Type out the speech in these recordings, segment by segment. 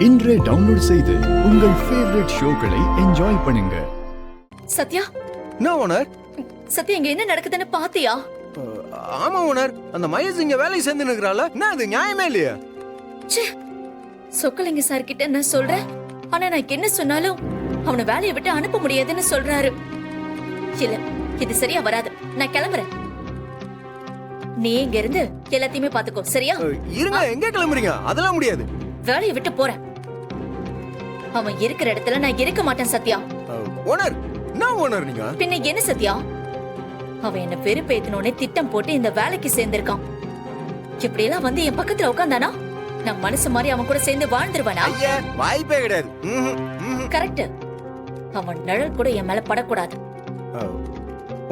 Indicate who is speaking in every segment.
Speaker 1: இன்றே டவுன்லோட் செய்து உங்கள் ஃபேவரட் ஷோக்களை என்ஜாய் பண்ணுங்க.
Speaker 2: சத்யா,
Speaker 3: என்ன ஓனர்?
Speaker 2: சத்யா இங்க என்ன நடக்குதுன்னு பாத்தியா?
Speaker 3: ஆமா ஓனர், அந்த மகேஷ் இங்க வேலை சேர்ந்து நிக்கிறாள். என்ன அது நியாயமே இல்லையா?
Speaker 2: சொக்கலிங்க சார் கிட்ட நான் சொல்றேன், ஆனா நான் என்ன சொன்னாலும் அவனை வேலையை விட்டு அனுப்ப முடியாதுன்னு சொல்றாரு. இல்ல, இது சரியா வராது. நான் கிளம்புறேன். நீ இங்க இருந்து எல்லாத்தையுமே பாத்துக்கோ, சரியா?
Speaker 3: இருங்க, எங்க கிளம்புறீங்க? அதெல்லாம் முடியாது.
Speaker 2: வேலையை விட்டு போறேன். அவன் இருக்கிற இடத்துல நான் இருக்க மாட்டேன் சத்யா.
Speaker 3: ஓனர், என்ன ஓனர் நீங்க?
Speaker 2: பின்ன என்ன சத்யா? அவன் என்ன வெறுப்பேத்தனோனே திட்டம் போட்டு இந்த வேலைக்கு சேர்ந்திருக்கான். இப்படி எல்லாம் வந்து என் பக்கத்துல உட்கார்ந்தானா நான் மனசு மாதிரி அவன் கூட சேர்ந்து வாழ்ந்துருவானா?
Speaker 3: வாய்ப்பே கிடையாது.
Speaker 2: கரெக்ட். அவன் நிழல் கூட என் மேல படக்கூடாது.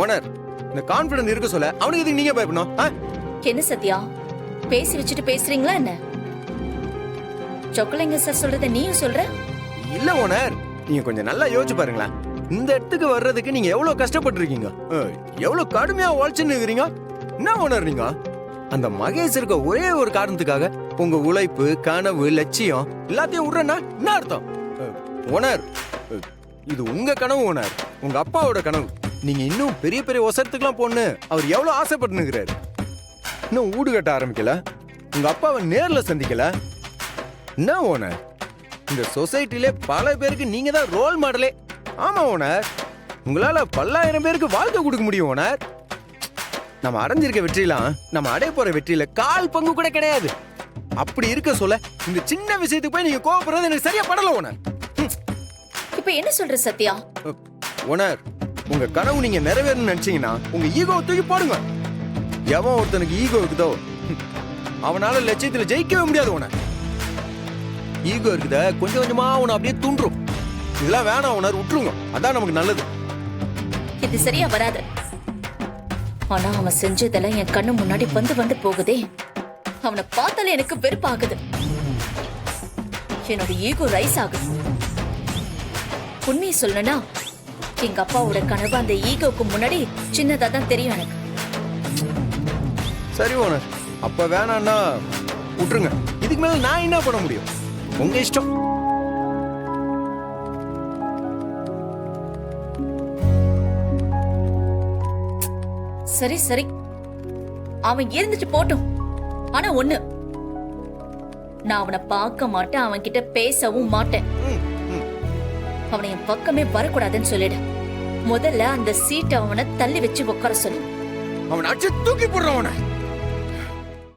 Speaker 3: ஓனர், இந்த கான்ஃபிடன்ஸ் இருக்க சொல்ல அவனுக்கு எதுக்கு நீங்க பயப்படணும்?
Speaker 2: என்ன சத்யா, பேசி வச்சுட்டு பேசுறீங்களா என்ன? சொக்கலிங்க சார் சொல்றத நீயும் சொல்ற?
Speaker 3: இல்ல ஓனர், நீங்க கொஞ்சம் நல்லா யோசிச்சு பாருங்களேன். இந்த இடத்துக்கு வர்றதுக்கு நீங்க எவ்வளவு கஷ்டப்பட்டு இருக்கீங்க, எவ்வளவு கடுமையா உழைச்சுன்னு இருக்கிறீங்க. என்ன ஓனர் நீங்க? அந்த மகேஷ் இருக்க ஒரே ஒரு காரணத்துக்காக உங்க உழைப்பு, கனவு, லட்சியம் எல்லாத்தையும் விடுறேன்னா என்ன அர்த்தம்? ஓனர், இது உங்க கனவு ஓனர், உங்க அப்பாவோட கனவு. நீங்க இன்னும் பெரிய பெரிய ஒசரத்துக்குலாம் போன்னு அவர் எவ்வளவு ஆசைப்பட்டு நிற்கிறாரு. இன்னும் ஊடு கட்ட ஆரம்பிக்கல, உங்க அப்பாவை நேர்ல சந்திக்கல. என்ன ஓனர், இந்த சொசைட்டிலே பல பேருக்கு நீங்க தான் ரோல் மாடலே. ஆமா ஓனர், உங்களால பல்லாயிரம் பேருக்கு வாழ்க்கை கொடுக்க முடியும் ஓனர். நம்ம அடைஞ்சிருக்க வெற்றிலாம் நம்ம அடைய போற வெற்றியில கால் பங்கு கூட கிடையாது. அப்படி இருக்க சொல்ல இந்த சின்ன விஷயத்துக்கு போய் நீங்க கோபப்படுறது எனக்கு சரியா படல ஓனர்.
Speaker 2: இப்ப என்ன சொல்ற சத்யா?
Speaker 3: ஓனர், உங்க கனவு நீங்க நிறைவேறணும்னு நினைச்சீங்கன்னா உங்க ஈகோ தூக்கி போடுங்க. எவன் ஒருத்தனுக்கு ஈகோ இருக்குதோ அவனால லட்சியத்துல ஜெயிக்கவே முடியாது ஓனர். ஈகோ இருக்குத கொஞ்சம் கொஞ்சமா அவனை அப்படியே தூண்டும். இதெல்லாம் வேணாம் ஓனர், விட்டுருங்க. அதான் நமக்கு நல்லது.
Speaker 2: இது சரியா வராது. ஆனா அவன் செஞ்சதெல்லாம் என் கண்ணு முன்னாடி வந்து வந்து போகுதே. அவனை பார்த்தாலே எனக்கு வெறுப்பாகுது. என்னோட ஈகோ ரைஸ் ஆகுது. உண்மையை சொல்லணும்னா எங்க அப்பாவோட கனவு அந்த ஈகோக்கு முன்னாடி சின்னதா தான் தெரியும் எனக்கு.
Speaker 3: சரி ஓனர், அப்ப வேணான்னா விட்டுருங்க. இதுக்கு மேல நான் என்ன பண்ண முடியும்? உங்க இஷ்டம்.
Speaker 2: சரி சரி, அவன் இருந்துட்டு போட்டும். ஆனா ஒண்ணு, நான் அவனை பார்க்க மாட்டேன், அவன் கிட்ட பேசவும் மாட்டேன். அவனை என் பக்கமே வரக்கூடாதுன்னு சொல்லிடு. முதல்ல அந்த சீட்டை அவனை தள்ளி வச்சு உட்கார சொல்லு.
Speaker 3: அவனை அடிச்சு தூக்கி போடுறவன.